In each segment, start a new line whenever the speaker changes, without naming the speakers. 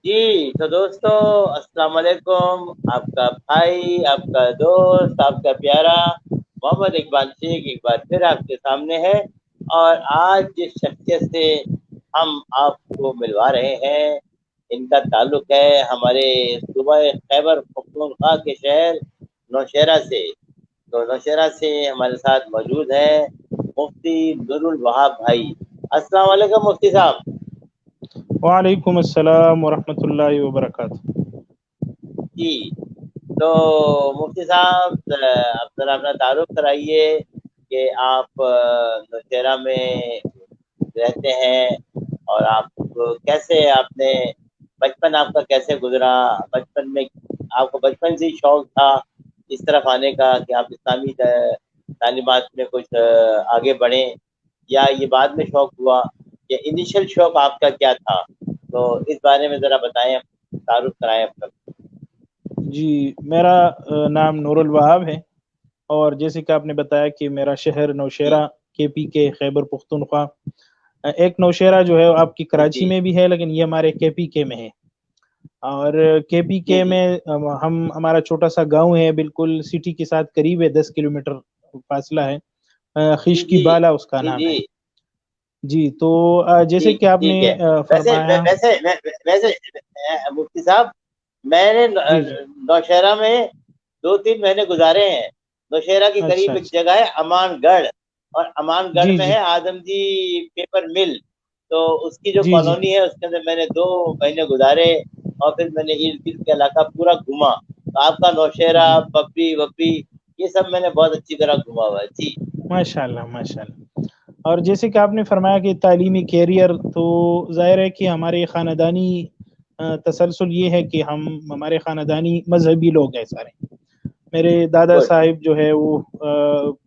جی تو دوستو، السلام علیکم. آپ کا بھائی، آپ کا دوست، آپ کا پیارا محمد اقبال شیخ ایک بار پھر آپ کے سامنے ہے. اور آج جس شخصیت سے ہم آپ کو ملوا رہے ہیں، ان کا تعلق ہے ہمارے صوبہ خیبر پختونخوا کے شہر نوشہرہ سے. تو نوشہرہ سے ہمارے ساتھ موجود ہے مفتی نور الوہاب بھائی. السلام علیکم مفتی صاحب.
وعلیکم السلام ورحمۃ اللہ وبرکاتہ.
جی تو مفتی صاحب، آپ ذرا اپنا تعارف کرائیے کہ آپ نوشہرہ میں رہتے ہیں، اور آپ کیسے، آپ نے بچپن آپ کا کیسے گزرا. بچپن میں آپ کو بچپن سے ہی شوق تھا اس طرف آنے کا کہ آپ اسلامی تعلیمات میں کچھ آگے بڑھیں، یا یہ بعد میں شوق ہوا، یا انیشل شوق آپ کا کیا تھا؟ تو اس بارے میں ذرا بتائیں، تعارف کرائیں اپنا.
جی، میرا نام نور الوہاب ہے، اور جیسے کہ آپ نے بتایا کہ میرا شہر
جی
نوشہرہ کے پی کے خیبر پختونخوا. ایک نوشہرہ جو ہے آپ کی کراچی
جی
میں بھی ہے، لیکن یہ ہمارے کے پی کے میں ہے. اور کے پی
جی
کے
جی
میں ہمارا چھوٹا سا گاؤں ہے، بالکل سٹی کے ساتھ قریب ہے، 10 کلومیٹر فاصلہ ہے.
جی
خشکی
جی
بالا اس کا
جی
نام
جی
ہے. جی تو جیسے
ٹھیک
کہ آپ نے
ٹھیک ہے. ویسے
فرمایا.
ویسے ویسے مفتی صاحب، میں نے
جی جی.
نوشہرہ میں 2-3 مہینے گزارے ہیں. نوشہرہ کے
اچھا
قریب ایک
اچھا.
جگہ ہے امان گڑھ، اور امان گڑھ
جی
میں
جی
ہے آدم جی پیپر مل. تو اس کی جو
جی جی.
کالونی ہے اس کے اندر میں نے 2 مہینے گزارے، اور پھر میں نے ارد گرد کے علاقہ پورا گھوما. تو آپ کا نوشہرہ،
جی
پپی وپی، یہ سب میں نے بہت اچھی طرح گھوما ہوا ہے. جی
ماشاء اللہ ماشاء اللہ. اور جیسے کہ آپ نے فرمایا کہ تعلیمی کیریئر، تو ظاہر ہے کہ ہمارے خاندانی تسلسل یہ ہے کہ ہمارے خاندانی مذہبی لوگ ہیں سارے. میرے دادا
گڈ.
صاحب جو ہے وہ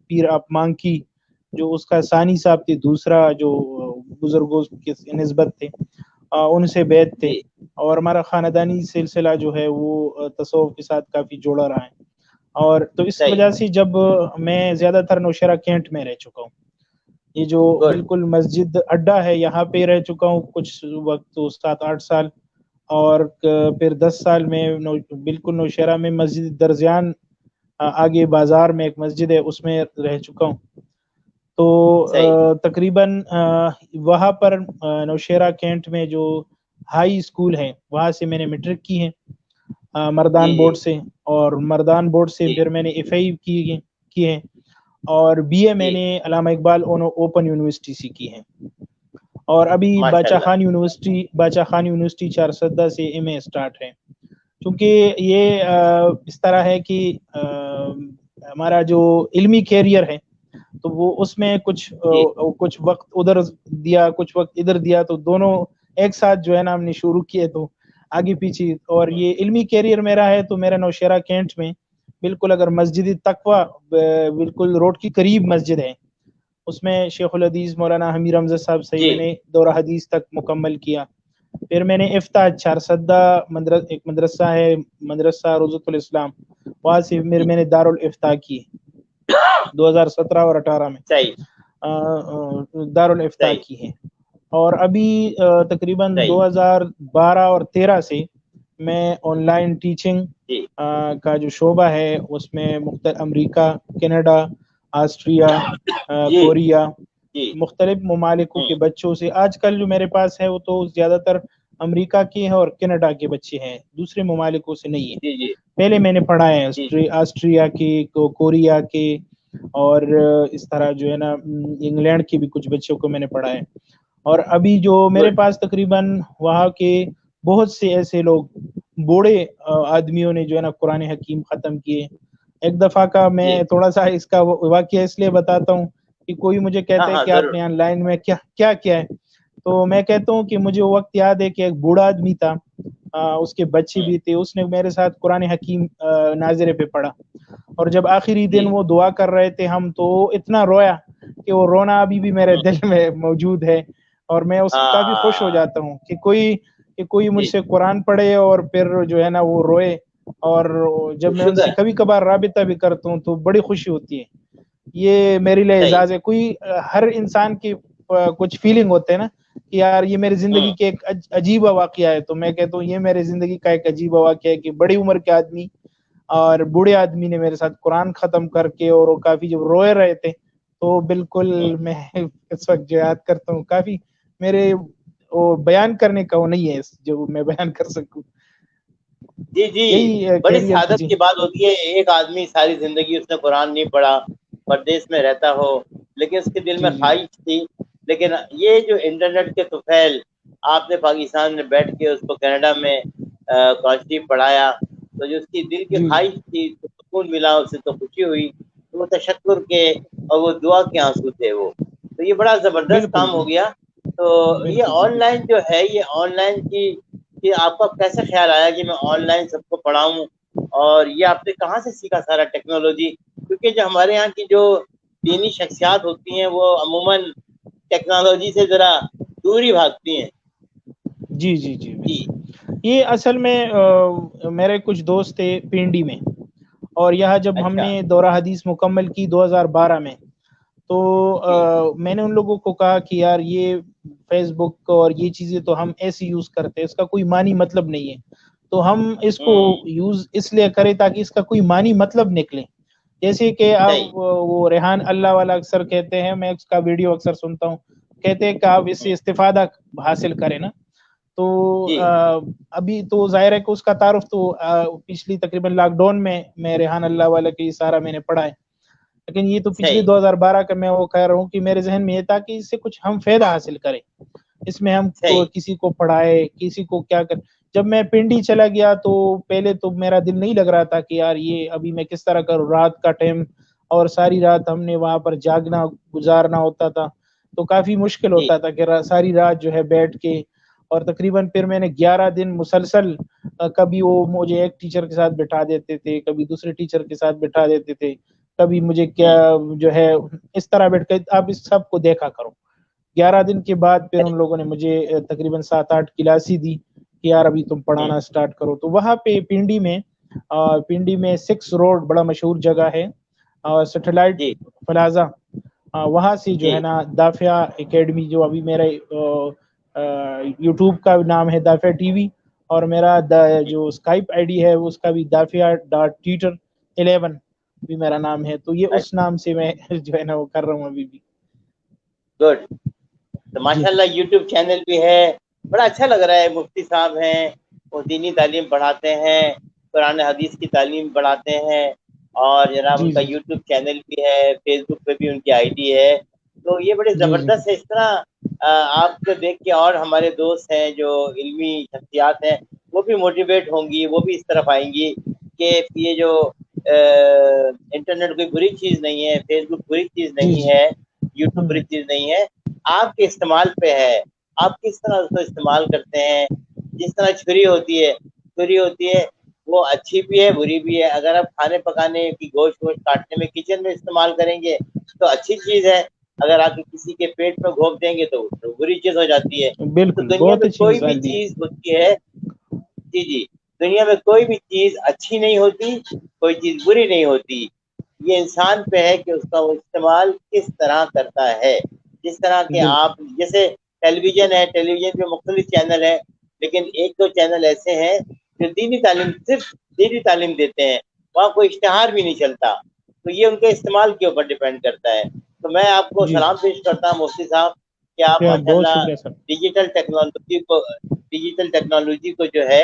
پیر آپ مانکی، جو اس کا ثانی صاحب تھے، دوسرا جو بزرگوں کے نسبت تھے، ان سے بیعت تھے.
جی
اور ہمارا خاندانی سلسلہ جو ہے وہ تصوف کے ساتھ کافی جوڑا رہا ہے. اور تو اس
صحیح.
وجہ سے جب میں زیادہ تر نوشہرہ کینٹ میں رہ چکا ہوں، یہ جو
گڈ.
بالکل مسجد اڈا ہے یہاں پہ رہ چکا ہوں کچھ وقت، تو 7-8 سال. اور پھر 10 سال میں بالکل نوشہرہ میں مسجد درزیان آگے بازار میں ایک مسجد ہے، اس میں رہ چکا ہوں. تو
صحیح.
تقریباً وہاں پر نوشہرہ کینٹ میں جو ہائی اسکول ہے وہاں سے میں نے میٹرک کی ہے،
جی
مردان
جی
بورڈ سے. اور مردان بورڈ سے
جی
پھر میں نے ایف آئی کی ہے. اور بی اے میں
جی
نے علامہ اقبال اوپن یونیورسٹی سے کی ہے. اور ابھی
ماشاء
باچا
اللہ.
خان یونیورسٹی چارسدہ سے ایم اے اسٹارٹ ہے. کیونکہ یہ اس طرح ہے کہ ہمارا جو علمی کیریئر ہے تو وہ اس میں
جی
کچھ وقت ادھر دیا، کچھ وقت ادھر دیا، تو دونوں ایک ساتھ جو ہے نا ہم نے شروع کیے، تو آگے پیچھے. اور یہ علمی کیریئر میرا ہے تو میرا نوشہرہ کینٹ میں بالکل، اگر مسجد تقویٰ بالکل روڈ کی قریب مسجد ہے، اس میں شیخ الحدیث مولانا حمید حمزہ صاحب سے
جی
میں نے دورہ حدیث تک مکمل کیا. پھر میں نے افتاح چارسدہ ایک مدرسہ ہے، مدرسہ روضۃ الاسلام، وہاں سے
جی
میں نے دارالافتاح کی 2017 اور 18 میں
صحیح
دارالافتاح
صحیح
کی ہے. اور ابھی تقریباً
صحیح.
2012 اور 13 سے میں آن لائن ٹیچنگ
جی
کا جو شعبہ ہے اس میں امریکہ، کینیڈا، آسٹریا،
جی
کوریا،
جی.
مختلف ممالکوں کے بچوں سے. آج کل جو میرے پاس ہے وہ تو زیادہ تر امریکہ کے ہیں اور کینیڈا کے بچے ہیں، دوسرے ممالکوں سے نہیں ہے.
جی جی
پہلے میں نے پڑھا ہے
جی
آسٹریا کے، کوریا کے، اور اس طرح جو ہے نا انگلینڈ کے بھی کچھ بچوں کو میں نے پڑھا ہے. اور ابھی جو میرے
گڈ.
پاس تقریباً وہاں کے بہت سے ایسے لوگ، بوڑھے آدمیوں نے جو ہے نا قرآن حکیم ختم کیے. ایک دفعہ کا
جی.
میں تھوڑا سا اس کا واقعہ اس لیے بتاتا ہوں کہ کوئی مجھے
ہاں
کہتا ہے
ہاں
کہ آپ
ضرور.
نے آن لائن میں کیا کیا ہے. تو میں کہتا ہوں کہ مجھے وہ وقت یاد ہے کہ ایک بوڑھا آدمی تھا، اس کے بچے بھی تھے، اس نے میرے ساتھ قرآن حکیم ناظرے پہ پڑھا. اور جب آخری
جی
دن وہ دعا کر رہے تھے ہم تو اتنا رویا کہ وہ رونا ابھی بھی میرے دل میں موجود ہے. اور میں اس سے کافی خوش ہو
ہاں.
جاتا ہوں کہ کوئی مجھ
جی
سے قرآن پڑھے اور پھر جو ہے نا وہ روئے. اور جب میں ان سے
شکر.
کبھی کبھار رابطہ بھی کرتا ہوں تو بڑی خوشی ہوتی ہے. یہ میرے لیے
صحیح.
اعزاز ہے. ہر انسان کی کچھ فیلنگ ہوتے ہیں نا کہ یار یہ میری زندگی کے ایک عجیب واقعہ ہے. تو میں کہتا ہوں یہ میری زندگی کا ایک عجیب واقعہ ہے کہ بڑی عمر کے آدمی اور بوڑھے آدمی نے میرے ساتھ قرآن ختم کر کے, اور وہ کافی جب روئے رہے تھے تو بالکل میں اس وقت جو یاد کرتا ہوں, کافی میرے وہ بیان کرنے کا وہ نہیں ہے جو میں بیان کر سکوں.
جی جی, بڑی سعادت کی بات ہوتی ہے. ایک آدمی ساری زندگی اس نے قرآن نہیں پڑھا, پردیس میں رہتا ہو, لیکن اس کے دل میں خواہش تھی. لیکن یہ جو انٹرنیٹ کے طفیل, آپ نے پاکستان میں بیٹھ کے اس کو کینیڈا میں قرآن پڑھایا, تو جو اس کی دل کی خواہش تھی تو سکون ملا, اسے تو خوشی ہوئی, تو وہ تشکر کے اور وہ دعا کے آنسو تھے وہ. تو یہ بڑا زبردست کام ہو گیا. تو یہ آن لائن جو ہے, یہ آن لائن کی آپ کا کیسے خیال آیا کہ میں آن لائن سب کو پڑھاؤں, اور یہ آپ نے کہاں سے سیکھا سارا ٹیکنالوجی؟ کیونکہ جو ہمارے یہاں کی جو دینی شخصیات ہوتی ہیں وہ عموماً ٹیکنالوجی سے ذرا دور ہی بھاگتی ہیں.
جی جی جی, یہ اصل میں میرے کچھ دوست تھے پنڈی میں, اور یہاں جب ہم نے دورہ حدیث مکمل کی 2012 میں, تو میں نے ان لوگوں کو کہا کہ یار یہ فیس بک اور یہ چیزیں تو ہم ایسے یوز کرتے ہیں, اس کا کوئی معنی مطلب نہیں ہے, تو ہم اس کو یوز اس لیے کریں تاکہ اس کا کوئی معنی مطلب نکلے. جیسے کہ آپ وہ ریحان اللہ والا اکثر کہتے ہیں, میں اس کا ویڈیو اکثر سنتا ہوں, کہتے ہیں کہ آپ اس سے استفادہ حاصل کریں نا. تو ابھی تو ظاہر ہے کہ اس کا تعارف تو پچھلی تقریباً لاک ڈاؤن میں ریحان اللہ والا کی سارا میں نے پڑھا ہے, لیکن یہ تو پچھلی 2012 کا میں وہ کہہ رہا ہوں کہ میرے ذہن میں یہ تھا کہ اس سے کچھ ہم فائدہ حاصل کریں, اس میں ہم کسی کو پڑھائے, کسی کو کیا کر. جب میں پنڈی چلا گیا تو پہلے تو میرا دل نہیں لگ رہا تھا کہ یار یہ ابھی میں کس طرح کروں, رات کا ٹائم اور ساری رات ہم نے وہاں پر جاگنا گزارنا ہوتا تھا, تو کافی مشکل ہوتا تھا کہ ساری رات جو ہے بیٹھ کے. اور تقریباً پھر میں نے 11 دن مسلسل, کبھی وہ مجھے ایک ٹیچر کے ساتھ بٹھا دیتے تھے, کبھی دوسرے ٹیچر کے ساتھ بٹھا دیتے تھے, کبھی مجھے کیا جو ہے اس طرح بیٹھ کے آپ اس سب کو دیکھا کرو. 11 دن کے بعد پھر ان لوگوں نے مجھے تقریباً 7-8 کلاسی دی کہ یار ابھی تم پڑھانا سٹارٹ کرو. تو وہاں پہ پنڈی میں 6 روڈ بڑا مشہور جگہ ہے, سیٹلائٹ پلازا, وہاں سے جو ہے نا دافعہ اکیڈمی, جو ابھی میرے یوٹیوب کا نام ہے دافعہ ٹی وی, اور میرا جو اسکائپ آئی ڈی ہے اس کا بھی dafia.teacher11 بھی میرا نام ہے. تو یہ اس نام سے میں جو ہے نا وہ کر رہا ہوں ابھی بھی.
گڈ. تو ماشاء اللہ یوٹیوب چینل بھی ہے, بڑا اچھا لگ رہا ہے. مفتی صاحب ہیں, وہ دینی تعلیم پڑھاتے ہیں, قرآن حدیث کی تعلیم پڑھاتے ہیں, اور جناب ان کا یوٹیوب چینل بھی ہے, فیس بک پہ بھی ان کی آئی ڈی ہے. تو یہ بڑے زبردست ہے. اس طرح آپ کو دیکھ کے اور ہمارے دوست ہیں جو علمی شخصیات ہیں وہ بھی موٹیویٹ ہوں گی, وہ بھی اس طرف آئیں گی کہ یہ جو انٹرنیٹ کوئی بری چیز نہیں ہے, فیس بک بری چیز نہیں ہے, یوٹیوب بری چیز نہیں ہے, آپ کے استعمال پہ ہے. آپ کس طرح اس کو استعمال کرتے ہیں. جس طرح چھری ہوتی ہے وہ اچھی بھی ہے بری بھی ہے. اگر آپ کھانے پکانے کی گوشت کاٹنے میں کچن میں استعمال کریں گے تو اچھی چیز ہے, اگر آپ کسی کے پیٹ میں گھونپ دیں گے تو بری چیز ہو جاتی ہے. تو دنیا میں کوئی بھی چیز ہوتی ہے, جی دنیا میں کوئی بھی چیز اچھی نہیں ہوتی, کوئی چیز بری نہیں ہوتی. یہ انسان پہ ہے کہ اس کا وہ استعمال کس طرح کرتا ہے. جس طرح کہ آپ جیسے ٹیلی ویژن ہے, ٹیلی ویژن پہ مختلف چینل ہے, لیکن 1-2 چینل ایسے ہیں جو دینی تعلیم صرف دینی تعلیم دیتے ہیں, وہاں کوئی اشتہار بھی نہیں چلتا. تو یہ ان کے استعمال کے اوپر ڈیپینڈ کرتا ہے. تو میں آپ کو سلام پیش کرتا ہوں مفتی صاحب کہ آپ ماشاء اللہ ڈیجیٹل ٹیکنالوجی کو جو ہے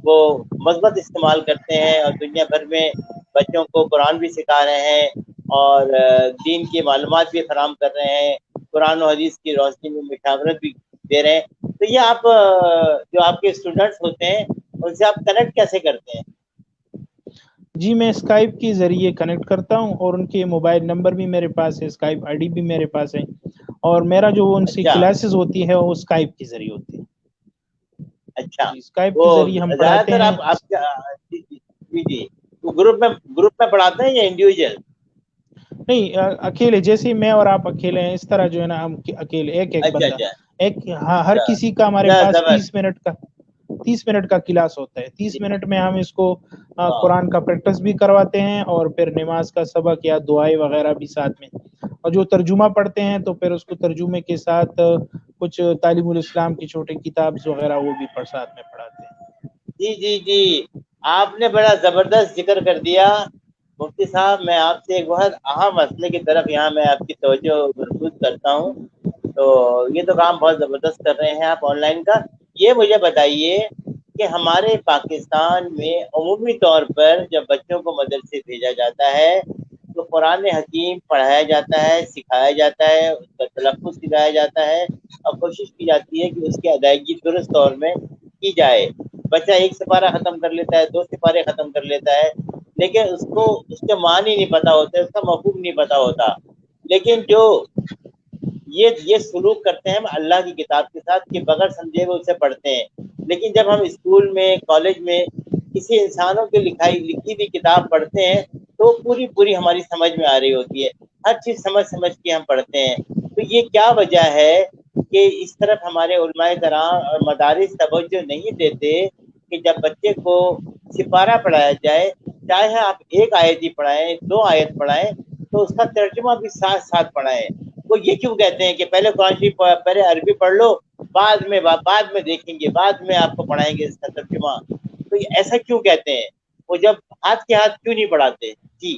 وہ مثبت استعمال کرتے ہیں, اور دنیا بھر میں بچوں کو قرآن بھی سکھا رہے ہیں, اور دین کی معلومات بھی فراہم کر رہے ہیں, قرآن و حدیث کی روشنی میں مشاورت بھی دے رہے ہیں. تو یہ آپ جو آپ کے اسٹوڈنٹس ہوتے ہیں ان سے آپ کنیکٹ کیسے کرتے ہیں؟
جی میں اسکائپ کے ذریعے کنیکٹ کرتا ہوں, اور ان کے موبائل نمبر بھی میرے پاس ہے, اسکائپ آئی ڈی بھی میرے پاس ہے, اور میرا جو ان سے کلاسز ہوتی ہے وہ اسکائپ کے ذریعے ہوتی ہے.
اچھا,
اسکائپ
وہ
کے ذریعے ہم
زیادہ
پڑھاتے
تر
ہیں.
آپ جی وہ گروپ میں پڑھاتے ہیں یا انڈیویجول؟
نہیں اکیلے, جیسے میں اور آپ اکیلے ہیں اس طرح جو ہے نا ہم اکیلے ایک
اچھا
بندہ,
اچھا
ہر کسی کا ہمارے پاس
زبردست.
30 منٹ کا کلاس ہوتا ہے. 30 منٹ میں ہم اس کو قرآن کا پریکٹس بھی کرواتے ہیں, اور پھر نماز کا سبق یا دعائیں وغیرہ بھی ساتھ میں, اور جو ترجمہ پڑھتے ہیں تو پھر اس کو ترجمے کے ساتھ کچھ تعلیم الاسلام کی چھوٹے کتاب وغیرہ وہ بھی ساتھ میں پڑھاتے ہیں.
جی جی جی، آپ نے بڑا زبردست ذکر کر دیا مفتی صاحب. میں آپ سے ایک بہت اہم مسئلے کی طرف یہاں میں آپ کی توجہ مرکوز کرتا ہوں. تو یہ تو کام بہت زبردست کر رہے ہیں آپ آن لائن کا. یہ مجھے بتائیے کہ ہمارے پاکستان میں عمومی طور پر جب بچوں کو مدرسے بھیجا جاتا ہے تو قرآن حکیم پڑھایا جاتا ہے، سکھایا جاتا ہے، اس کا تلفظ سکھایا جاتا ہے، اور کوشش کی جاتی ہے کہ اس کی ادائیگی درست طور میں کی جائے. بچہ ایک سپارہ ختم کر لیتا ہے، 2 سپارے ختم کر لیتا ہے، لیکن اس کو اس کے معنی نہیں پتا ہوتے، اس کا مفہوم نہیں پتا ہوتا. لیکن جو یہ سلوک کرتے ہیں ہم اللہ کی کتاب کے ساتھ کہ بغیر سمجھے ہوئے اسے پڑھتے ہیں. لیکن جب ہم اسکول میں کالج میں کسی انسانوں کی لکھی ہوئی کتاب پڑھتے ہیں تو پوری ہماری سمجھ میں آ رہی ہوتی ہے، ہر چیز سمجھ کے ہم پڑھتے ہیں. تو یہ کیا وجہ ہے کہ اس طرف ہمارے علماء کرام اور مدارس توجہ نہیں دیتے کہ جب بچے کو سپارہ پڑھایا جائے، چاہے آپ ایک آیت ہی پڑھائیں، 2 آیت پڑھائیں، تو اس کا ترجمہ بھی ساتھ ساتھ پڑھائیں. وہ یہ کیوں کہتے ہیں کہ پہلے قرآن شریف پہلے عربی پڑھ لو، بعد میں دیکھیں گے، بعد میں آپ کو پڑھائیں گے اس کا ترجمہ. تو یہ ایسا کیوں کہتے ہیں؟ وہ جب ہاتھ کے ہاتھ کیوں نہیں پڑھاتے؟ جی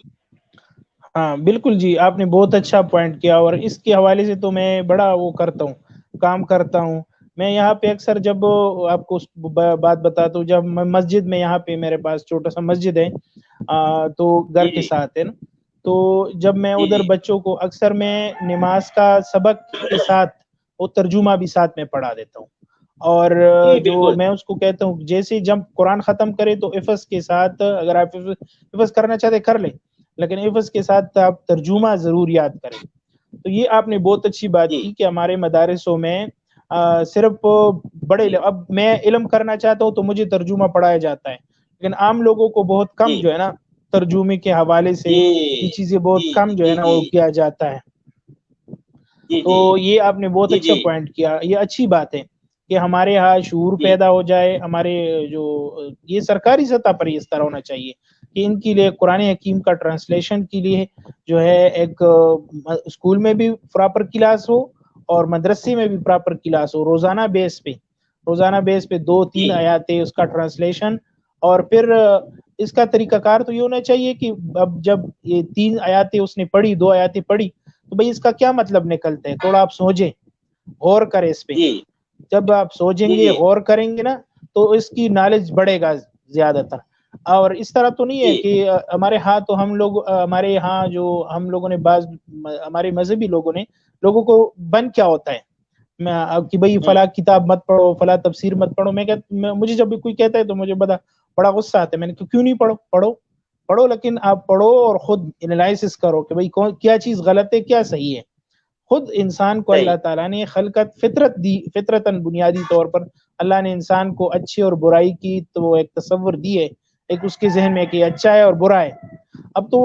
ہاں بالکل جی، آپ نے بہت اچھا پوائنٹ کیا، اور اس کے حوالے سے تو میں بڑا وہ کرتا ہوں، کام کرتا ہوں. میں یہاں پہ اکثر جب آپ کو بات بتاتا ہوں، جب میں مسجد میں، یہاں پہ میرے پاس چھوٹا سا مسجد ہے تو گھر
جی
کے
جی
ساتھ ہے نا، تو جب میں
جی
ادھر
جی
بچوں کو اکثر میں نماز کا سبق کے ساتھ وہ ترجمہ بھی ساتھ میں پڑھا دیتا ہوں. اور
جی
جو
بالکل.
میں اس کو کہتا ہوں، جیسے جب قرآن ختم کرے تو حفظ کے ساتھ، اگر آپ حفظ کرنا چاہتے کر لیں، لیکن حفظ کے ساتھ آپ ترجمہ ضرور یاد کریں. تو یہ آپ نے بہت اچھی بات
جی
کی کہ ہمارے مدارسوں میں صرف بڑے
جی
اب میں علم کرنا چاہتا ہوں تو مجھے ترجمہ پڑھایا جاتا ہے، لیکن عام لوگوں کو بہت کم
جی
جو ہے نا ترجمے کے حوالے سے
جی
یہ چیزیں بہت
جی
کم جو ہے
جی
نا
جی
وہ کیا جاتا ہے.
جی
تو
جی
یہ آپ نے بہت
جی
اچھا
جی
پوائنٹ کیا. یہ اچھی بات ہے کہ ہمارے یہاں شعور
جی
پیدا ہو جائے. ہمارے جو یہ سرکاری سطح پر اس طرح ہونا چاہیے کہ ان کے لیے قرآن حکیم کا ٹرانسلیشن کے لیے جو ہے ایک اسکول میں بھی پراپر کلاس ہو اور مدرسے میں بھی پراپر کلاس ہو. روزانہ بیس پہ 2-3
جی
آیاتیں اس کا ٹرانسلیشن. اور پھر اس کا طریقہ کار تو یہ ہونا چاہیے کہ اب جب یہ 3 آیاتیں اس نے پڑھی، 2 آیاتیں پڑھی، تو بھئی اس کا کیا مطلب نکلتا ہے، تھوڑا آپ سوچیں، غور کریں اس پہ.
جی
جب آپ سوچیں
جی
گے،
جی
غور کریں گے نا، تو اس کی نالج بڑھے گا زیادہ تر. اور اس طرح تو نہیں ہے
جی
کہ ہمارے ہاں تو ہمارے یہاں جو ہم لوگوں نے ہمارے مذہبی لوگوں کو بند کیا ہوتا ہے کہ بھئی
ہوں
فلاں کتاب مت پڑھو، فلاں تفسیر مت پڑھو. مجھے جب بھی کوئی کہتا ہے تو مجھے بڑا غصہ آتا ہے. میں نے کہا کیوں نہیں پڑھو، لیکن آپ پڑھو اور خود انالائسس کرو کہ بھئی کیا چیز غلط ہے، کیا صحیح ہے. خود انسان کو
صحیح.
اللہ تعالیٰ نے خلقت فطرت دی، فطرتاً بنیادی طور پر اللہ نے انسان کو اچھی اور برائی کی تو ایک تصور دی ہے، ایک اس کے ذہن میں کہ اچھا ہے اور برا ہے. اب تو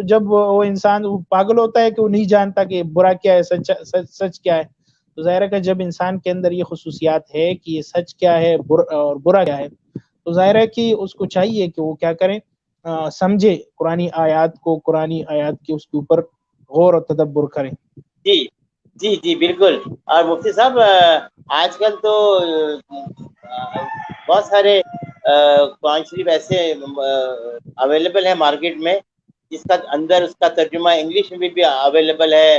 جب وہ انسان پاگل ہوتا ہے کہ وہ نہیں جانتا کہ برا کیا ہے، سچ کیا ہے. تو ظاہر ہے کہ جب انسان کے اندر یہ خصوصیات ہے کہ یہ سچ کیا ہے اور برا کیا ہے، تو ظاہر ہے کہ اس کو چاہیے کہ وہ کیا کریں، سمجھے قرآنی آیات کے اس کے اوپر غور و تدبر کریں.
جی جی جی بالکل. اور مفتی صاحب آج کل تو بہت سارے قرآن شریف ایسے اویلیبل ہے مارکیٹ میں جس کا اندر اس کا ترجمہ انگلش میں بھی اویلیبل ہے،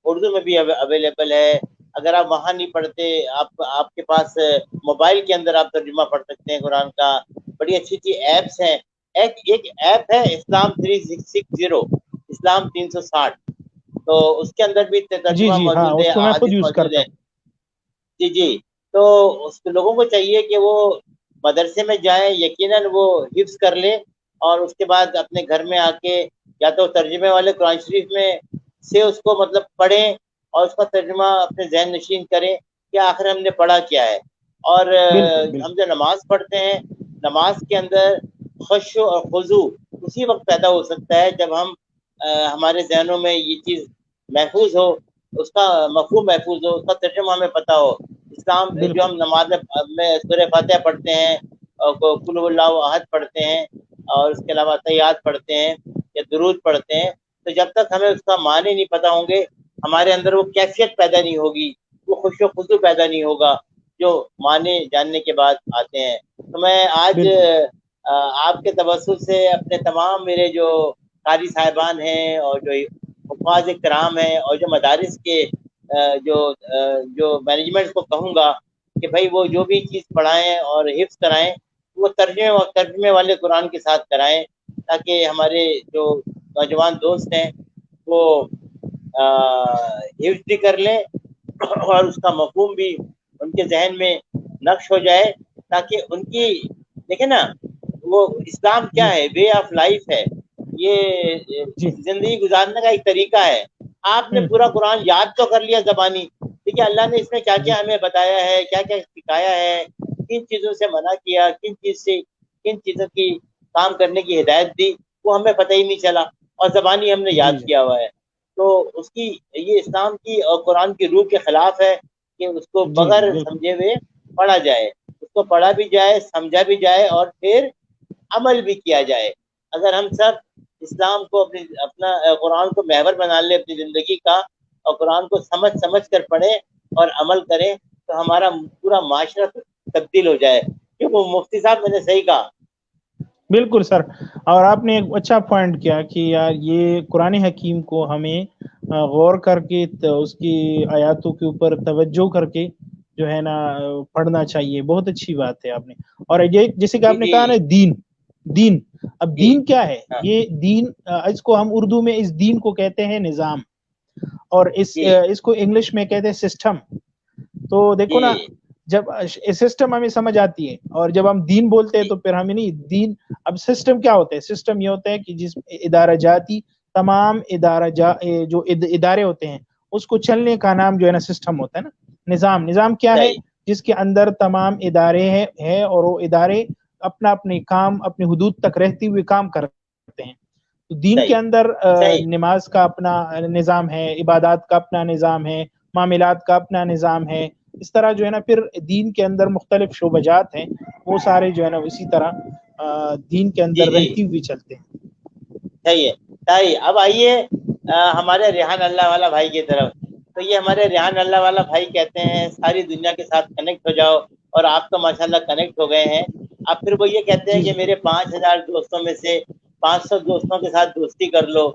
اردو میں بھی اویلیبل ہے. اگر آپ وہاں نہیں پڑھتے، آپ کے پاس موبائل کے اندر آپ ترجمہ پڑھ سکتے ہیں قرآن کا. بڑی اچھی اچھی ایپس ہیں. ایک ایپ ہے اسلام 360، اسلام 360. تو اس کے اندر بھی
جی
ترجمہ
جی ہاں،
موجود ہے،
اس کو میں خود
احادیث
یوز
موجود
کرتا
ہے.
ہوں.
جی جی. تو اس لوگوں کو چاہیے کہ وہ مدرسے میں جائیں، یقیناً وہ حفظ کر لیں، اور اس کے بعد اپنے گھر میں آ کے یا تو ترجمے والے قرآن شریف میں سے اس کو مطلب پڑھیں اور اس کا ترجمہ اپنے ذہن نشین کریں کہ آخر ہم نے پڑھا کیا ہے. اور
بالکل
ہم
بالکل
جو نماز پڑھتے ہیں، نماز کے اندر خشوع اور خضوع اسی وقت پیدا ہو سکتا ہے جب ہمارے ذہنوں میں یہ چیز محفوظ ہو، اس کا مفہوم محفوظ ہو، اس کا ترجمہ ہمیں پتہ ہو. اسلام جو
بالکل
ہم نماز میں سورہ فاتحہ پڑھتے ہیں اور قل هو اللہ احد پڑھتے ہیں اور اس کے علاوہ تحیات پڑھتے ہیں یا درود پڑھتے ہیں، تو جب تک ہمیں اس کا معنی نہیں پتہ ہوں گے، ہمارے اندر وہ کیفیت پیدا نہیں ہوگی وہ خوش و خضو پیدا نہیں ہوگا جو مانے جاننے کے بعد آتے ہیں. تو میں آج آپ کے توسط سے اپنے تمام میرے جو قاری صاحبان ہیں اور جو حفاظ کرام ہیں اور جو مدارس کے جو مینجمنٹ کو کہوں گا کہ بھائی وہ جو بھی چیز پڑھائیں اور حفظ کرائیں وہ ترجمے والے قرآن کے ساتھ کرائیں, تاکہ ہمارے جو نوجوان دوست ہیں وہ حفظ بھی کر لیں اور اس کا مفہوم بھی ان کے ذہن میں نقش ہو جائے, تاکہ ان کی دیکھیں نا وہ اسلام کیا ہے, وے آف لائف ہے, یہ زندگی گزارنے کا ایک طریقہ ہے. آپ نے پورا قرآن یاد تو کر لیا زبانی, ٹھیک ہے, اللہ نے اس میں کیا کیا ہمیں بتایا ہے, کیا کیا سکھایا ہے, کن چیزوں سے منع کیا, کن چیزوں کی کام کرنے کی ہدایت دی, وہ ہمیں پتہ ہی نہیں چلا, اور زبانی ہم نے یاد کیا ہوا ہے. تو اس کی یہ اسلام کی اور قرآن کی روح کے خلاف ہے کہ اس کو بغیر سمجھے ہوئے پڑھا جائے, اس کو پڑھا بھی جائے, سمجھا بھی جائے, اور پھر عمل بھی کیا جائے. اگر ہم سب اسلام کو اپنا قرآن کو محور بنا لیں اپنی زندگی کا, اور قرآن کو سمجھ کر پڑھیں اور عمل کریں, تو ہمارا پورا معاشرہ تبدیل ہو جائے. کیونکہ وہ مفتی صاحب میں نے صحیح کہا.
بالکل سر, اور آپ نے ایک اچھا پوائنٹ کیا کہ یار یہ قرآن حکیم کو ہمیں غور کر کے اس کی آیاتوں کے اوپر توجہ کر کے جو ہے نا پڑھنا چاہیے. بہت اچھی بات ہے آپ نے. اور یہ جیسے کہ آپ نے کہا نا دین, اب دین کیا ہے؟ یہ دین, اس کو ہم اردو میں اس دین کو کہتے ہیں نظام, اور اس کو انگلش میں کہتے ہیں سسٹم. تو دیکھو نا, جب سسٹم ہمیں سمجھ آتی ہے, اور جب ہم دین بولتے ہیں تو پھر ہمیں نہیں دین. اب سسٹم کیا ہوتا ہے؟ سسٹم یہ ہوتا ہے کہ جس ادارہ جاتی تمام جو ادارے ہوتے ہیں اس کو چلنے کا نام جو ہے نا سسٹم ہوتا ہے نا. نظام کیا ہے؟ جس کے اندر تمام ادارے ہیں اور وہ ادارے اپنا اپنے کام اپنی حدود تک رہتے ہوئے کام کرتے ہیں. تو دین کے اندر نماز کا اپنا نظام ہے, عبادات کا اپنا نظام ہے, معاملات کا اپنا نظام ہے. اس طرح جو ہے نا پھر دین کے اندر مختلف شعبجات ہیں, وہ سارے جو ہے نا اسی طرح دین کے اندر رہتی ہوئی چلتے ہیں.
صحیح ہے. اب آئیے ہمارے ریحان اللہ والا بھائی کی طرف. تو یہ ہمارے ریحان اللہ والا بھائی کہتے ہیں ساری دنیا کے ساتھ کنیکٹ ہو جاؤ, اور آپ تو ماشاءاللہ کنیکٹ ہو گئے ہیں. اب پھر وہ یہ کہتے ہیں کہ میرے 5000 دوستوں میں سے 500 دوستوں کے ساتھ دوستی کر لو.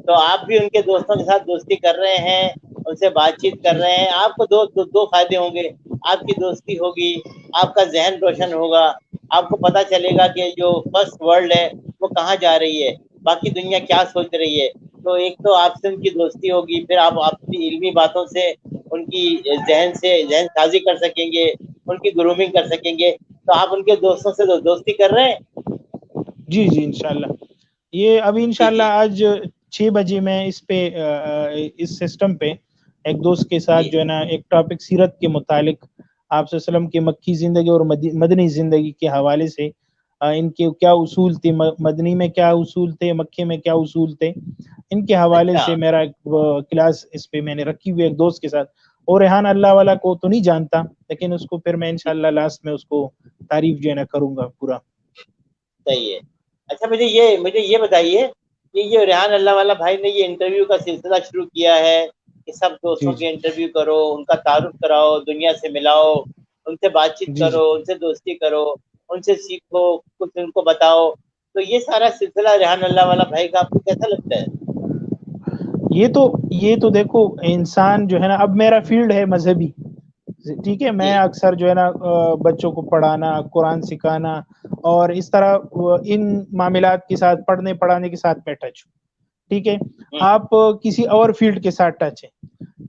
تو آپ بھی ان کے دوستوں کے ساتھ دوستی کر رہے ہیں, ان سے بات چیت کر رہے ہیں. آپ کو دو فائدے ہوں گے. آپ کی دوستی ہوگی, آپ کا ذہن روشن ہوگا, آپ کو پتہ چلے گا کہ جو فرسٹ ورلڈ ہے وہ کہاں جا رہی ہے, باقی دنیا کیا سوچ رہی ہے. تو ایک تو آپ سے ان کی دوستی ہوگی, پھر آپ اپنی علمی باتوں سے ان کی ذہن سازی کر سکیں گے, ان کی گرومنگ کر سکیں گے. تو آپ ان کے دوستوں سے دوستی کر رہے ہیں.
جی انشاءاللہ. یہ ابھی انشاءاللہ آج 6 بجے میں اس سسٹم پہ ایک دوست کے ساتھ جو ہے نا ایک ٹاپک سیرت کے متعلق, آپ صلی اللہ علیہ وسلم کی مکی زندگی اور مدنی زندگی کے حوالے سے ان کے کیا اصول تھے, مدنی میں کیا اصول تھے, مکے میں کیا اصول تھے, ان کے حوالے سے میرا کلاس اس پہ میں نے رکھی ہوئی ایک دوست کے ساتھ. اور ریحان اللہ والا کو تو نہیں جانتا, لیکن اس کو پھر میں انشاءاللہ لاسٹ میں اس کو تعریف جو ہے نا کروں گا پورا.
صحیح ہے. اچھا مجھے یہ بتائیے کہ یہ ریحان اللہ والا بھائی نے یہ انٹرویو کا سلسلہ شروع کیا ہے کہ سب دوستوں کے انٹرویو کرو, ان کا تعارف کراؤ, دنیا سے ملاؤ, ان سے بات چیت کرو, ان سے دوستی کرو, ان سے سیکھو, کچھ ان کو بتاؤ. تو یہ سارا سلسلہ ریحان اللہ والا بھائی کا آپ کو کیسا لگتا ہے؟
یہ تو دیکھو انسان جو ہے نا, اب میرا فیلڈ ہے مذہبی, ٹھیک ہے, میں اکثر جو ہے نا بچوں کو پڑھانا, قرآن سکھانا, اور اس طرح ان معاملات کے ساتھ پڑھنے پڑھانے کے ساتھ میں ٹچ ہوں. ٹھیک ہے, آپ کسی اور فیلڈ کے ساتھ ٹچ ہیں.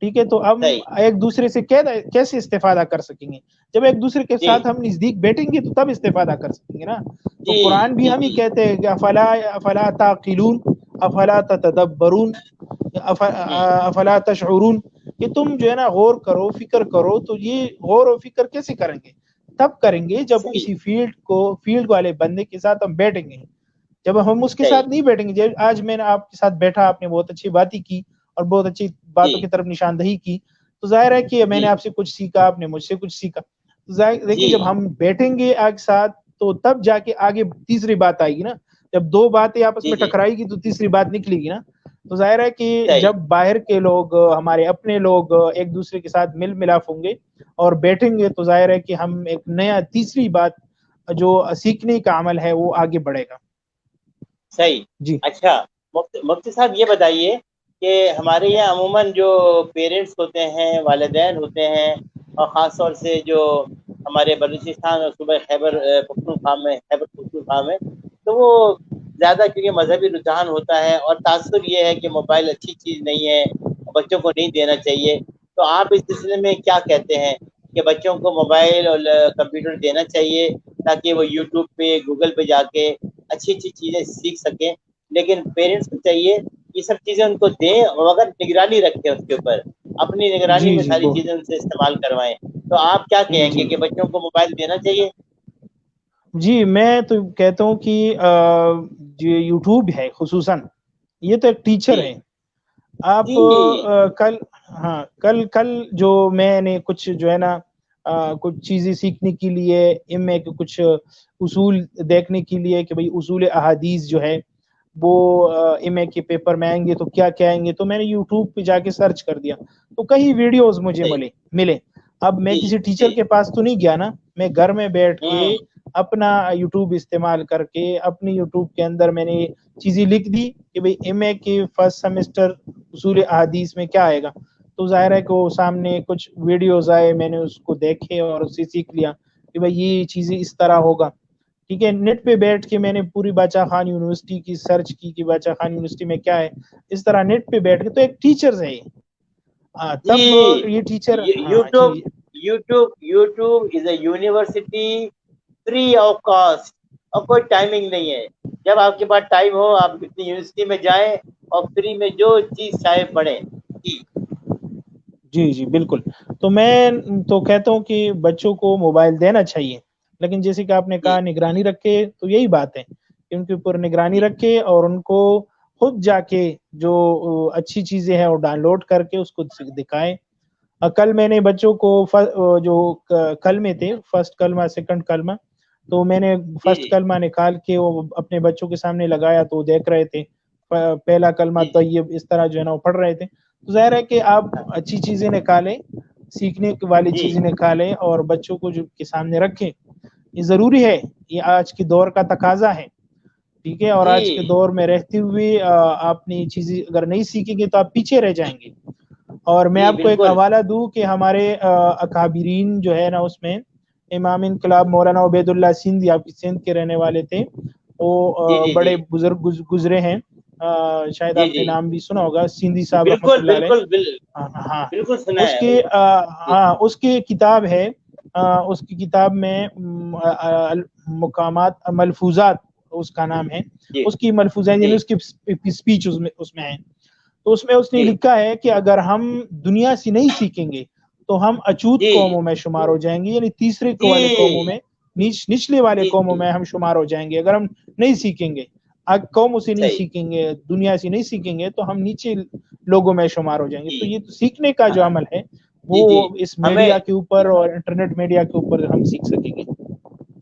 ٹھیک ہے, تو ہم ایک دوسرے سے کیسے استفادہ کر سکیں گے؟ جب ایک دوسرے کے ساتھ ہم نزدیک بیٹھیں گے تو تب استفادہ کر سکیں گے نا. تو قرآن بھی ہم ہی کہتے ہیں کہ افلا تعقلون افلا تتدبرون افلا تشعرون, کہ تم جو ہے نا غور کرو, فکر کرو. تو یہ غور و فکر کیسے کریں گے؟ تب کریں گے جب کسی فیلڈ والے بندے کے ساتھ ہم بیٹھیں گے. جب ہم اس کے ساتھ نہیں بیٹھیں گے, آج میں نے آپ کے ساتھ بیٹھا, آپ نے بہت اچھی باتیں کی اور بہت اچھی باتوں کی طرف نشاندہی کی, تو ظاہر ہے کہ میں نے آپ سے کچھ سیکھا, آپ نے مجھ سے کچھ سیکھا. دیکھیں جب ہم بیٹھیں گے ایک ساتھ تو تب جا کے آگے تیسری بات آئے گی نا. جب 2 باتیں آپس میں ٹکرائے گی تو تیسری بات نکلے گی نا. تو ظاہر ہے کہ
صحیح
جب باہر کے لوگ ہمارے اپنے لوگ ایک دوسرے کے ساتھ مل ملاپ ہوں گے اور بیٹھیں گے تو ظاہر ہے کہ ہم ایک نیا تیسری بات جو سیکھنے کا عمل ہے وہ آگے بڑھے گا.
صحیح.
جی
اچھا مفتی صاحب یہ بتائیے کہ ہمارے یہاں عموماً جو پیرنٹس ہوتے ہیں، والدین ہوتے ہیں، اور خاص طور سے جو ہمارے بلوچستان اور صوبہ خیبر پختونخوا میں تو وہ زیادہ کیونکہ مذہبی رجحان ہوتا ہے اور تاثر یہ ہے کہ موبائل اچھی چیز نہیں ہے، بچوں کو نہیں دینا چاہیے. تو آپ اس سلسلے میں کیا کہتے ہیں کہ بچوں کو موبائل اور کمپیوٹر دینا چاہیے تاکہ وہ یوٹیوب پہ گوگل پہ جا کے اچھی اچھی چیزیں سیکھ سکیں، لیکن پیرنٹس کو چاہیے یہ سب چیزیں ان کو دیں مگر نگرانی رکھیں اس کے اوپر، اپنی نگرانی
جی
میں
جی
ساری چیزیں ان سے استعمال کروائیں. تو آپ کیا
جی
کہیں گے
جی
کہ بچوں کو موبائل دینا چاہیے؟
جی میں تو کہتا ہوں کہ جو یوٹیوب ہے خصوصاً یہ تو ایک ٹیچر
جی
ہے. آپ
جی
کل کل جو میں نے کچھ جو ہے نا کچھ چیزیں سیکھنے کے لیے میں کچھ اصول دیکھنے کے لیے کہ بھئی اصول احادیث جو ہے وہ ایم اے کے پیپر میں آئیں گے تو کیا کیا آئیں گے، تو میں نے یوٹیوب پہ جا کے سرچ کر دیا تو کئی ویڈیوز مجھے
صحیح.
ملے. اب میں
جی
کسی ٹیچر
جی.
کے پاس تو نہیں گیا نا، میں گھر میں بیٹھ کے
ہوں.
اپنا یوٹیوب استعمال کر کے اپنی یوٹیوب کے اندر میں نے چیزیں لکھ دی کہ بھئی ایم اے کے فرسٹ سیمسٹر اصول احادیث میں کیا آئے گا. تو ظاہر ہے کہ وہ سامنے کچھ ویڈیوز آئے، میں نے اس کو دیکھے اور اس سے سیکھ لیا کہ بھئی یہ چیزیں اس طرح ہوگا. ٹھیک ہے، نیٹ پہ بیٹھ کے میں نے پوری باچا خان یونیورسٹی کی سرچ کی کہ باچا خان یونیورسٹی میں کیا ہے، اس طرح نیٹ پہ بیٹھ کے. تو ایک ٹیچر ہے تب
جی
یہ ٹیچر ہاں
یوٹیوب
جی
YouTube is a university free of cost, اور کوئی ٹائمنگ نہیں ہے. جب آپ کے پاس ٹائم ہو آپ اپنی یونیورسٹی میں جائیں اور فری میں جو چیز چاہے پڑھیں. جی
جی جی بالکل. تو میں تو کہتا ہوں کہ بچوں کو موبائل دینا چاہیے، لیکن جیسے کہ آپ نے
جی
کہا نگرانی رکھے، تو یہی بات ہے کہ ان کے اوپر نگرانی
جی
رکھے اور ان کو خود جا کے جو اچھی چیزیں ہیں وہ ڈاؤن لوڈ کر کے اس کو دکھائیں. کل میں نے بچوں کو جو کلمے تھے، فرسٹ کلمہ سیکنڈ کلمہ، تو میں نے
جی
فرسٹ
جی
کلمہ نکال کے وہ اپنے بچوں کے سامنے لگایا تو وہ دیکھ رہے تھے. پہلا کلمہ
جی جی
طیب اس طرح جو ہے نا وہ پڑھ رہے تھے. تو ظاہر ہے کہ آپ اچھی چیزیں نکالیں، سیکھنے والی
جی
چیزیں نکالیں اور بچوں کو جو کے سامنے رکھیں. یہ ضروری ہے، یہ آج کی دور کا تقاضا ہے. ٹھیک ہے، اور آج کے
جی
دور میں رہتے ہوئے آپ نے یہ چیزیں اگر نہیں سیکھیں گے تو آپ پیچھے رہ جائیں گے. اور میں
جی
آپ کو ایک
بالکل.
حوالہ دوں کہ ہمارے اکابرین جو ہے نا اس میں امام انقلاب مولانا عبید اللہ سندھی، آپ کی سندھ کے رہنے والے تھے،
جی
وہ
جی جی
بڑے بزرگ گزرے ہیں. شاید
جی
آپ نے
جی
نام بھی سنا ہوگا، سندھی صاحب رحمۃ
بالکل
اللہ علیہ.
بالکل
ہاں
بالکل سنا
اس
ہے.
کے
جی
اس کی کتاب ہے، اس کی کتاب میں مقامات ملفوظات اس کا نام ہے.
جی
اس کی ملفوظات یعنی
جی
اس کی اسپیچ اس میں ہے. تو اس میں اس نے
جی
لکھا ہے کہ اگر ہم دنیا سے نہیں سیکھیں گے تو ہم اچوت
جی
قوموں میں شمار ہو جائیں گے، یعنی تیسرے والے قوموں
جی
میں، نچلے والے
جی
قوموں
جی
میں ہم شمار ہو جائیں گے اگر ہم نہیں سیکھیں گے. قوموں سے نہیں
صحیح.
سیکھیں گے، دنیا سے نہیں سیکھیں گے تو ہم نیچے لوگوں میں شمار ہو جائیں گے. تو
جی
یہ سیکھنے کا جو
ہاں
عمل ہے
جی
وہ
جی
اس
ہمیں
میڈیا کے اوپر اور انٹرنیٹ میڈیا کے اوپر ہم سیکھ سکیں گے.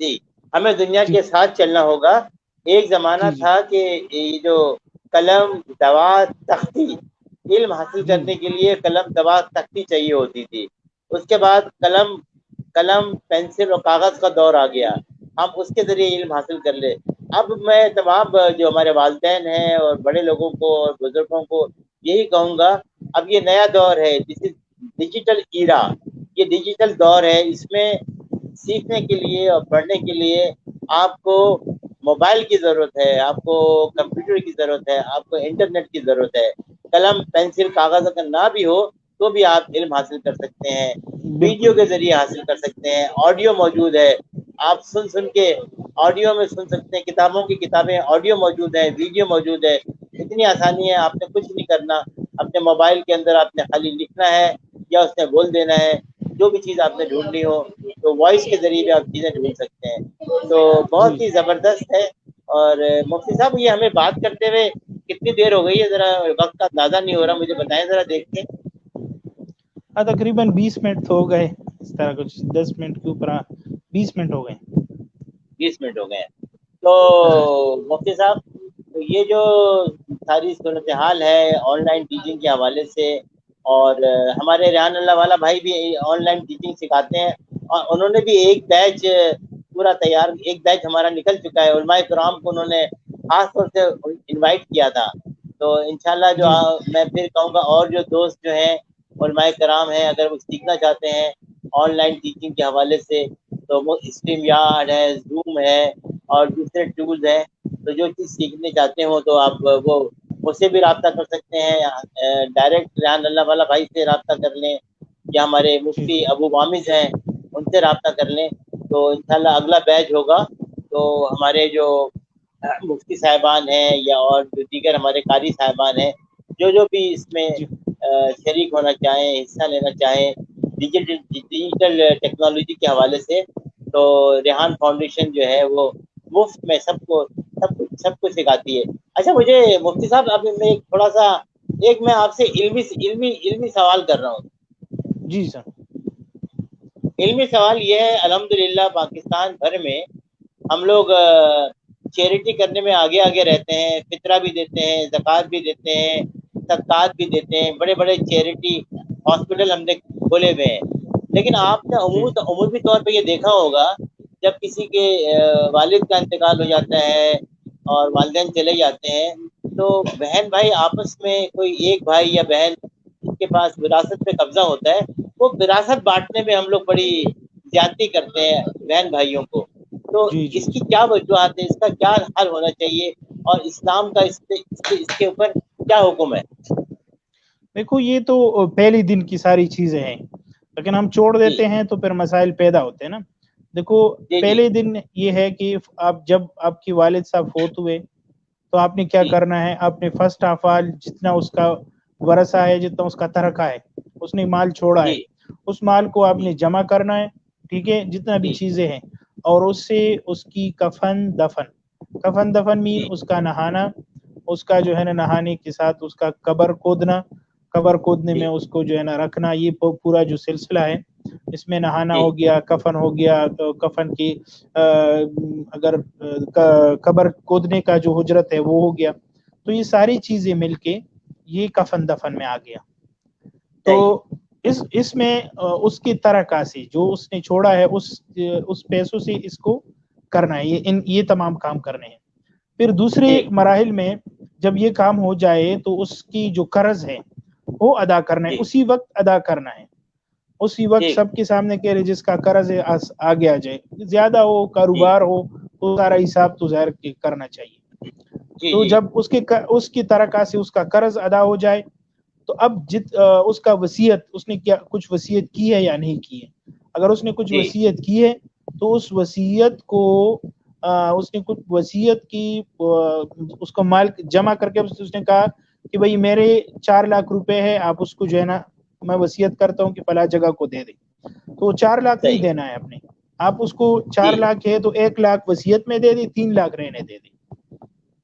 جی ہمیں دنیا
جی
کے ساتھ چلنا ہوگا. ایک زمانہ
جی جی
تھا کہ یہ جو قلم دوات تختی، علم حاصل
جی
کرنے کے لیے قلم دوات تختی چاہیے ہوتی تھی. اس کے بعد قلم پینسل اور کاغذ کا دور آ گیا، ہم اس کے ذریعے علم حاصل کر لے. اب میں تمام جو ہمارے والدین ہیں اور بڑے لوگوں کو اور بزرگوں کو یہی کہوں گا، اب یہ نیا دور ہے، دس از ڈیجیٹل ایرا. یہ ڈیجیٹل دور ہے، اس میں سیکھنے کے لیے اور پڑھنے کے لیے آپ کو موبائل کی ضرورت ہے، آپ کو کمپیوٹر کی ضرورت ہے، آپ کو انٹرنیٹ کی ضرورت ہے. قلم پینسل کاغذ اگر نہ بھی ہو تو بھی آپ علم حاصل کر سکتے ہیں،
بالکل
ویڈیو کے ذریعے حاصل کر سکتے ہیں، آڈیو موجود ہے، آپ سن کے آڈیو میں سن سکتے ہیں، کتابوں کی کتابیں آڈیو موجود ہے، ویڈیو موجود ہے. اتنی آسانی ہے، آپ نے کچھ نہیں کرنا. اپنے موبائل کے اندر آپ نے خالی لکھنا ہے یا اس نے بول دینا ہے جو بھی چیز آپ نے ڈھونڈنی ہو، تو وائس کے ذریعے بھی آپ چیزیں ڈھونڈ سکتے ہیں. تو
جی
بہت ہی زبردست ہے. اور مفتی صاحب یہ ہمیں بات کرتے ہوئے کتنی دیر ہو گئی ہے، ذرا وقت کا اندازہ نہیں ہو رہا، مجھے بتائیں ذرا دیکھ کے.
تقریباً 20 منٹ تو ہو گئے، اس طرح کچھ 10 منٹ کے اوپر 20 منٹ ہو گئے.
20 منٹ ہو گئے. تو
جی
مفتی صاحب یہ جو ساری صورتحال ہے آن لائن ٹیچنگ کے حوالے سے، اور ہمارے ریحان اللہ والا بھائی بھی آن لائن ٹیچنگ سکھاتے ہیں، اور انہوں نے بھی ایک بیچ پورا تیار، ایک بیچ ہمارا نکل چکا ہے، علماء کرام کو انہوں نے خاص طور سے انوائٹ کیا تھا. تو انشاءاللہ جو میں پھر کہوں گا، اور جو دوست جو ہیں علماء کرام ہیں، اگر وہ سیکھنا چاہتے ہیں آن لائن ٹیچنگ کے حوالے سے، تو وہ اسٹریم یارڈ ہے، زوم ہے، اور دوسرے ٹولز ہیں، تو جو چیز سیکھنے چاہتے ہوں تو آپ وہ مجھ سے بھی رابطہ کر سکتے ہیں، ڈائریکٹ ریحان اللہ والا بھائی سے رابطہ کر لیں، یا ہمارے مفتی ابو غامز ہیں ان سے رابطہ کر لیں. تو انشاءاللہ اگلا بیچ ہوگا تو ہمارے جو مفتی صاحبان ہیں یا اور جو دیگر ہمارے قاری صاحبان ہیں، جو بھی اس میں شریک ہونا چاہیں، حصہ لینا چاہیں ڈیجیٹل ٹیکنالوجی کے حوالے سے، تو ریحان فاؤنڈیشن جو ہے وہ مفت میں سب کو سکھاتی ہے. اچھا مجھے مفتی صاحب ابھی میں تھوڑا سا میں آپ سے علمی سوال کر رہا ہوں.
جی سر.
علمی سوال یہ ہے، الحمدللہ پاکستان بھر میں ہم لوگ چیریٹی کرنے میں آگے رہتے ہیں، فطرہ بھی دیتے ہیں، زکوٰۃ بھی دیتے ہیں، صدقات بھی دیتے ہیں، بڑے بڑے چیریٹی ہاسپٹل ہم نے کھولے ہوئے ہیں. لیکن آپ نے عمومی طور پہ یہ دیکھا ہوگا، جب کسی کے والد کا انتقال ہو جاتا ہے اور والدین چلے جاتے ہیں، تو بہن بھائی آپس میں کوئی ایک بھائی یا بہن جس کے پاس وراثت پہ قبضہ ہوتا ہے، وہ وراثت بانٹنے میں ہم لوگ بڑی زیادتی کرتے ہیں بہن بھائیوں کو. تو اس کی کیا وجوہات ہے، اس کا کیا حل ہونا چاہیے، اور اسلام کا اس کے اوپر کیا حکم ہے؟
دیکھو یہ تو پہلی دن کی ساری چیزیں ہیں، لیکن ہم چھوڑ دیتے ہیں تو پھر مسائل پیدا ہوتے ہیں نا. دیکھو پہلے دن یہ ہے کہ جب آپ کی والد صاحب فوت ہوئے تو آپ نے کیا کرنا ہے، آپ نے فرسٹ آف آل جتنا اس کا ورثہ ہے، جتنا اس کا ترکہ ہے، اس نے مال چھوڑا ہے، اس مال کو آپ نے جمع کرنا ہے. ٹھیک ہے، جتنا بھی چیزیں ہیں، اور اس سے اس کی کفن دفن مین اس کا نہانا، اس کا جو ہے نا نہانے کے ساتھ اس کا قبر کودنے میں اس کو جو ہے نا رکھنا. یہ پورا جو سلسلہ ہے، اس میں نہانا ہو گیا، کفن ہو گیا، تو کفن کی اگر قبر کودنے کا جو اجرت ہے وہ ہو گیا. تو یہ ساری چیزیں مل کے یہ کفن دفن میں آ گیا. تو اس میں اس کی ترکہ سے جو اس نے چھوڑا ہے، اس پیسوں سے اس کو کرنا ہے، یہ تمام کام کرنے ہیں. پھر دوسرے مراحل میں جب یہ کام ہو جائے تو اس کی جو قرض ہے وہ ادا کرنا ہے، اسی وقت ادا کرنا ہے، اسی وقت سب کے سامنے کہہ رہے جس کا قرض ہے آگے آ جائے، زیادہ ہو کاروبار ہو تو سارا حساب تو ظاہر کرنا چاہیے. تو جب اس کی ترکہ سے اس کا قرض ادا ہو جائے تو اب اس کا وصیت، اس نے کیا کچھ وصیت کی ہے یا نہیں کی ہے. اگر اس نے کچھ وصیت کی ہے تو اس وصیت کو اس نے کچھ وصیت کی، اس کو مال جمع کر کے اس نے کہا کہ بھئی میرے 4 لاکھ روپے ہے، آپ اس کو جو ہے نا میں وصیت کرتا ہوں کہ فلاں جگہ کو دے دیں. تو 4 لاکھ نہیں دینا ہے اپنے آپ اس کو. 4 لاکھ ہے تو 1 لاکھ وصیت میں دے دیں، 3 لاکھ رہنے دے دیں.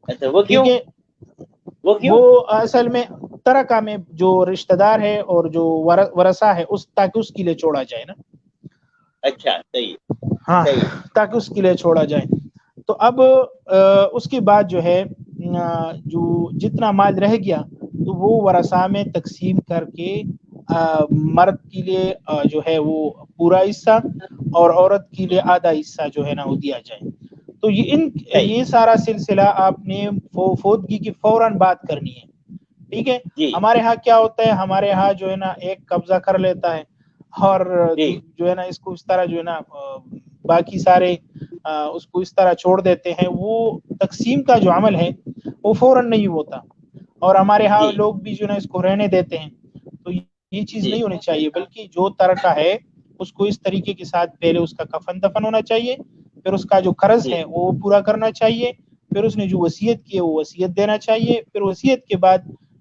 ٹھیک ہے، وہ اصل میں ترکہ میں جو رشتہ دار ہے اور جو ورثہ ہے تاکہ اس کے لیے چھوڑا جائے نا.
اچھا صحیح.
ہاں، تاکہ اس کے لیے چھوڑا جائے. تو اب اس کے بعد جو ہے جو جتنا مال رہ گیا تو وہ ورثہ میں تقسیم کر کے مرد کے لیے جو ہے وہ پورا حصہ اور عورت کے لیے آدھا حصہ جو ہے نا وہ دیا جائے. تو یہ سارا سلسلہ آپ نے فوتگی کی فوراً بات کرنی ہے. ٹھیک ہے. ہمارے ہاں کیا ہوتا ہے، ہمارے ہاں جو ہے نا ایک قبضہ کر لیتا ہے اور جو ہے نا اس کو اس طرح جو ہے نا باقی سارے اس کو اس طرح چھوڑ دیتے ہیں. وہ تقسیم کا جو عمل ہے وہ فوراً نہیں ہوتا، اور ہمارے ہاں لوگ بھی جو ہے نا اس کو رہنے دیتے ہیں. تو یہ چیز نہیں ہونی چاہیے، بلکہ جو ترکہ ہے اس کو اس طریقے کے ساتھ پہلے اس کا کفن دفن ہونا چاہیے، پھر اس کا جو قرض ہے وہ پورا کرنا چاہیے، پھر اس نے جو وصیت کی ہے وہ وصیت دینا چاہیے، پھر وصیت کے بعد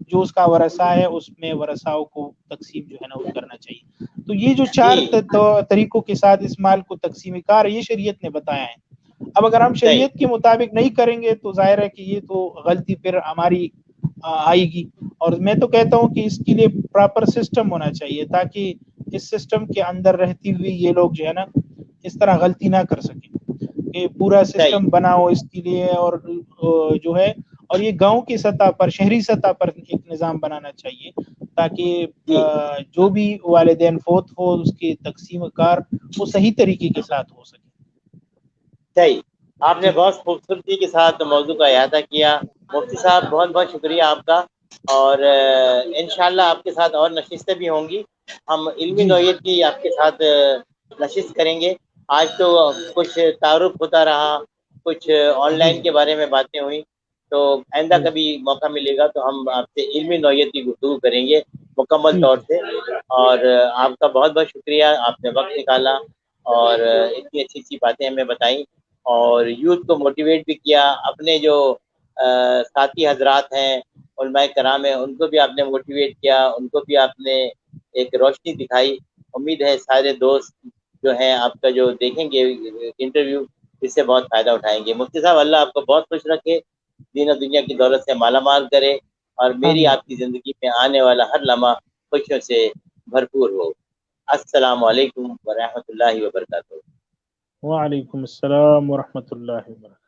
جو اس کا ورثہ ہے اس میں ورثاؤں کو تقسیم جو ہے نا وہ کرنا چاہیے. تو یہ جو 4 طریقوں کے ساتھ اس مال کو تقسیم کار یہ شریعت نے بتایا ہے. اب اگر ہم شریعت کے مطابق نہیں کریں گے تو ظاہر ہے کہ یہ تو غلطی پھر ہماری آئے گی. اور میں تو کہتا ہوں کہ اس کے لیے پراپر سسٹم ہونا چاہیے تاکہ اس سسٹم کے اندر رہتی ہوئی یہ لوگ جو ہے نا اس طرح غلطی نہ کر سکیں. کہ پورا سسٹم بناؤ اس کے لیے اور جو ہے، اور یہ گاؤں کی سطح پر شہری سطح پر ایک نظام بنانا چاہیے تاکہ جو بھی والدین فوت ہو اس کی تقسیم کار وہ صحیح طریقے کے ساتھ ہو سکے.
صحیح. آپ نے بہت خوبصورتی کے ساتھ موضوع کا احاطہ کیا. مفتی صاحب بہت بہت شکریہ آپ کا. اور انشاءاللہ آپ کے ساتھ اور نشستیں بھی ہوں گی. ہم علمی نوعیت کی آپ کے ساتھ نشست کریں گے. آج تو کچھ تعارف ہوتا رہا, کچھ آن لائن کے بارے میں باتیں ہوئی, تو آئندہ کبھی موقع ملے گا تو ہم آپ سے علمی نوعیت کی گفتگو کریں گے مکمل طور سے. اور آپ کا بہت بہت شکریہ, آپ نے وقت نکالا اور اتنی اچھی اچھی باتیں ہمیں بتائیں اور یوتھ کو موٹیویٹ بھی کیا. اپنے جو ساتھی حضرات ہیں, علماء کرام ہیں, ان کو بھی آپ نے موٹیویٹ کیا, ان کو بھی آپ نے ایک روشنی دکھائی. امید ہے سارے دوست جو ہیں آپ کا جو دیکھیں گے انٹرویو اس سے بہت فائدہ اٹھائیں گے. مفتی صاحب اللہ آپ کو بہت خوش رکھے, دین و دنیا کی دولت سے مالا مال کرے, اور میری آپ کی زندگی میں آنے والا ہر لمحہ خوشیوں سے بھرپور ہو. السلام علیکم ورحمۃ اللہ وبرکاتہ.
وعلیکم السلام ورحمۃ اللہ وبرکاتہ.